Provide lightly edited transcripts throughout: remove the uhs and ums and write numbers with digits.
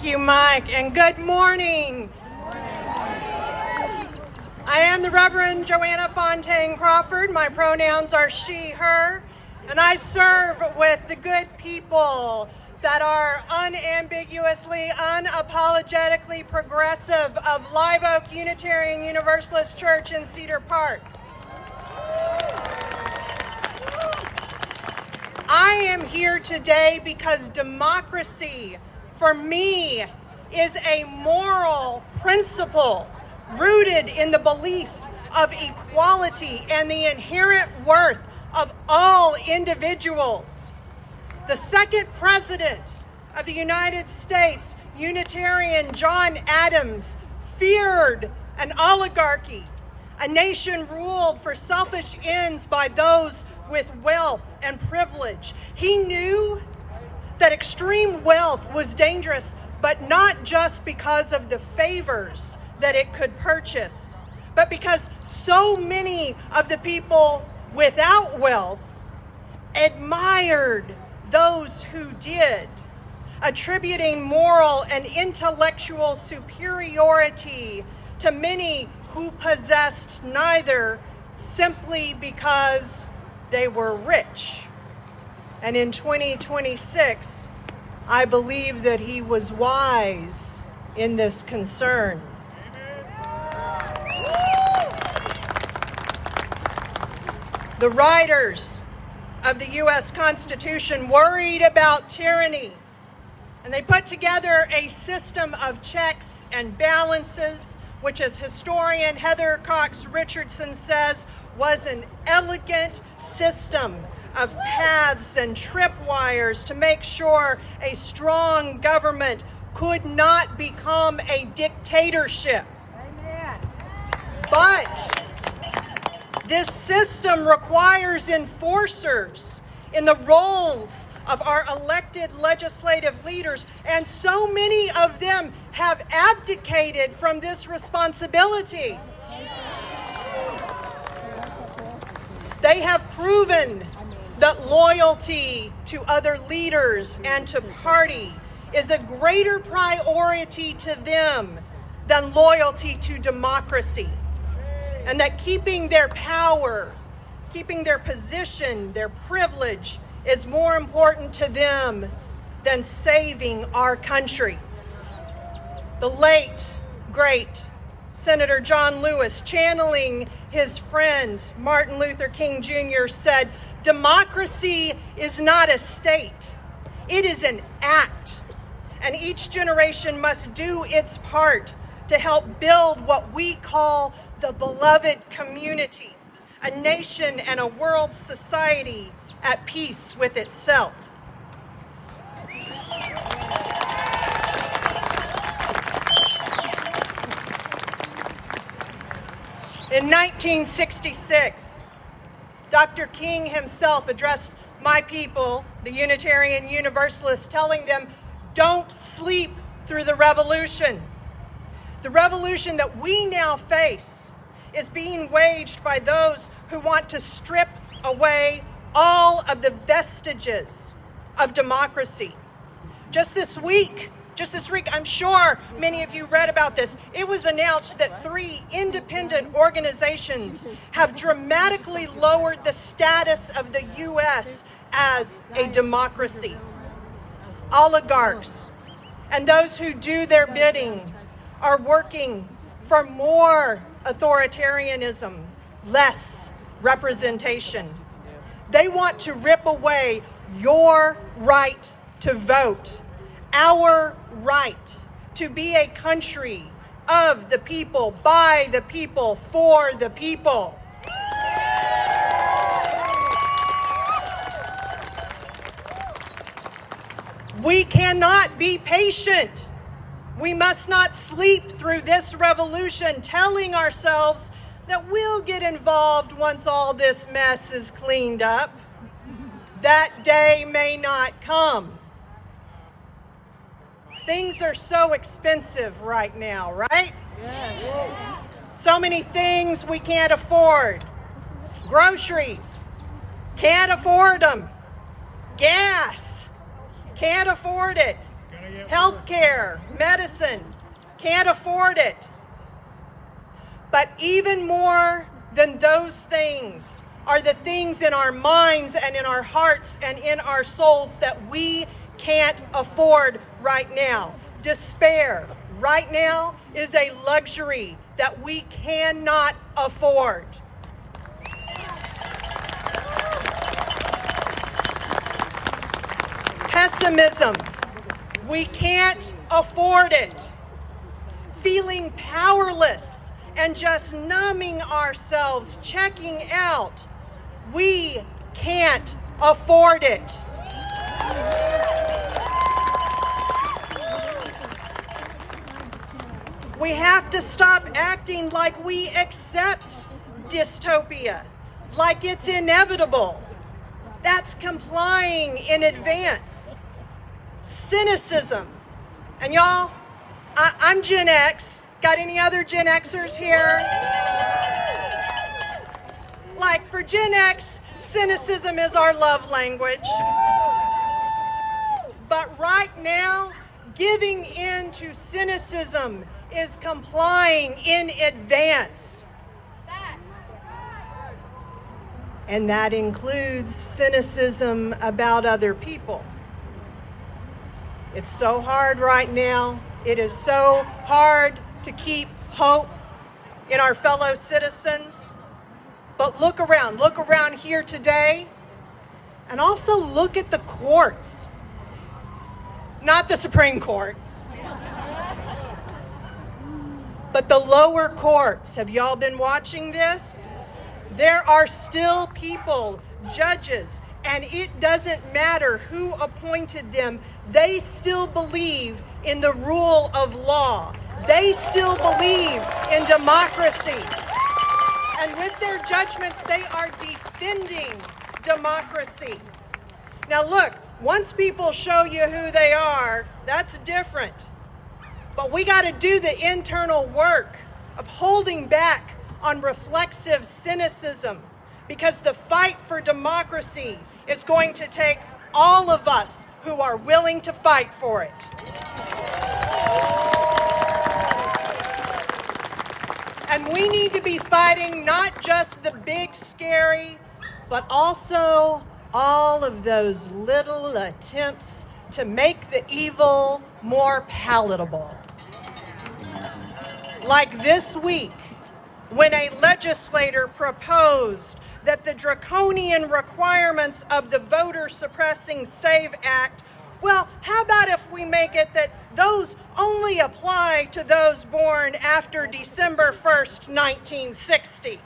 Thank you, Mike, and good morning. I am the Reverend Joanna Fontaine Crawford. My pronouns are she, her, and I serve with the good people that are unambiguously, unapologetically progressive of Live Oak Unitarian Universalist Church in Cedar Park. I am here today because democracy, for me, is a moral principle rooted in the belief of equality and the inherent worth of all individuals. The second president of the United States, Unitarian John Adams, feared an oligarchy, a nation ruled for selfish ends by those with wealth and privilege. He knew that extreme wealth was dangerous, but not just because of the favors that it could purchase, but because so many of the people without wealth admired those who did, attributing moral and intellectual superiority to many who possessed neither, simply because they were rich. And in 2026, I believe that he was wise in this concern. The writers of the U.S. Constitution worried about tyranny, and they put together a system of checks and balances, which, as historian Heather Cox Richardson says, was an elegant system of paths and tripwires to make sure a strong government could not become a dictatorship. Amen. But this system requires enforcers in the roles of our elected legislative leaders, and so many of them have abdicated from this responsibility. They have proven that loyalty to other leaders and to party is a greater priority to them than loyalty to democracy, and that keeping their power, keeping their position, their privilege is more important to them than saving our country. The late, great Senator John Lewis, channeling his friend Martin Luther King Jr., said, "Democracy is not a state, it is an act, and each generation must do its part to help build what we call the beloved community, a nation and a world society at peace with itself." In 1966, Dr. King himself addressed my people, the Unitarian Universalists, telling them, "Don't sleep through the revolution." The revolution that we now face is being waged by those who want to strip away all of the vestiges of democracy. Just this week, I'm sure many of you read about this. It was announced that 3 independent organizations have dramatically lowered the status of the U.S. as a democracy. Oligarchs and those who do their bidding are working for more authoritarianism, less representation. They want to rip away your right to vote, our right to be a country of the people, by the people, for the people. We cannot be patient. We must not sleep through this revolution telling ourselves that we'll get involved once all this mess is cleaned up. That day may not come. Things are so expensive right now, right? Yeah. So many things we can't afford. Groceries, can't afford them. Gas, can't afford it. healthcare, medicine, can't afford it. But even more than those things are the things in our minds and in our hearts and in our souls that we can't afford right now. Despair right now is a luxury that we cannot afford. Pessimism, we can't afford it. Feeling powerless and just numbing ourselves, checking out, we can't afford it. We have to stop acting like we accept dystopia, like it's inevitable. That's complying in advance. Cynicism. And y'all, I'm Gen X. Got any other Gen Xers here? Like for Gen X, cynicism is our love language. But right now, giving in to cynicism is complying in advance. And that includes cynicism about other people. It's so hard right now. It is so hard to keep hope in our fellow citizens. But look around here today, and also look at the courts. Not the Supreme Court, but the lower courts. Have y'all been watching this? There are still people, judges, and it doesn't matter who appointed them. They still believe in the rule of law. They still believe in democracy. And with their judgments, they are defending democracy. Now look, once people show you who they are, that's different. But we got to do the internal work of holding back on reflexive cynicism, because the fight for democracy is going to take all of us who are willing to fight for it. And we need to be fighting not just the big scary, but also all of those little attempts to make the evil more palatable. Like this week, when a legislator proposed that the draconian requirements of the Voter Suppressing SAVE Act, well, how about if we make it that those only apply to those born after December 1st, 1960?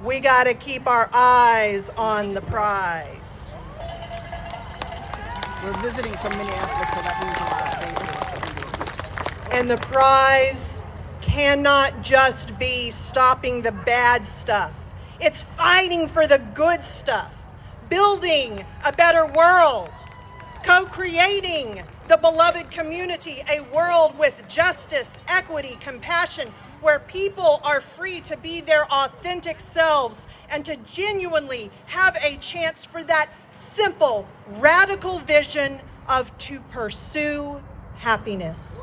We got to keep our eyes on the prize. We're visiting from Minneapolis, so that means And the prize cannot just be stopping the bad stuff. It's fighting for the good stuff, building a better world, co-creating the beloved community, a world with justice, equity, compassion, where people are free to be their authentic selves and to genuinely have a chance for that simple, radical vision of to pursue happiness.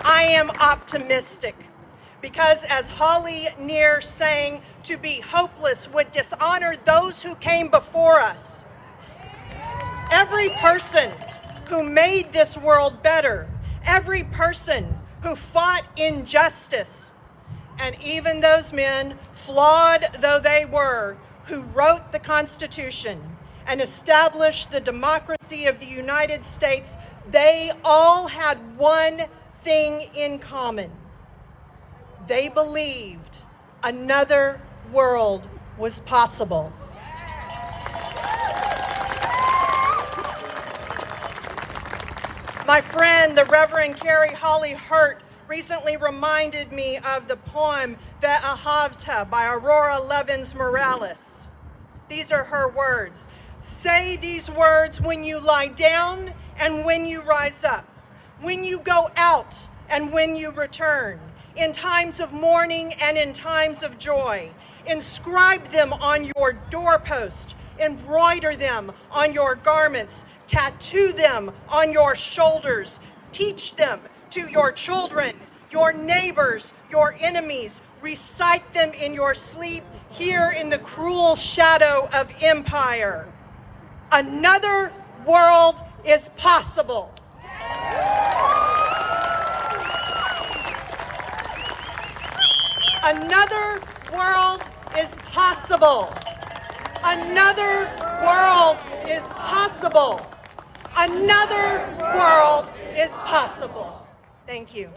I am optimistic because, as Holly Near sang, to be hopeless would dishonor those who came before us. Every person who made this world better, every person who fought injustice, and even those men, flawed though they were, who wrote the Constitution and established the democracy of the United States, they all had one thing in common. They believed another world was possible. My friend, the Reverend Carrie Holly Hurt, recently reminded me of the poem Ve'ahavta by Aurora Levins Morales. These are her words. Say these words when you lie down and when you rise up, when you go out and when you return, in times of mourning and in times of joy. Inscribe them on your doorpost. embroider them on your garments, tattoo them on your shoulders, teach them to your children, your neighbors, your enemies, recite them in your sleep here in the cruel shadow of empire. Another world is possible. Another world is possible. Another world is possible. Another world is possible. Thank you.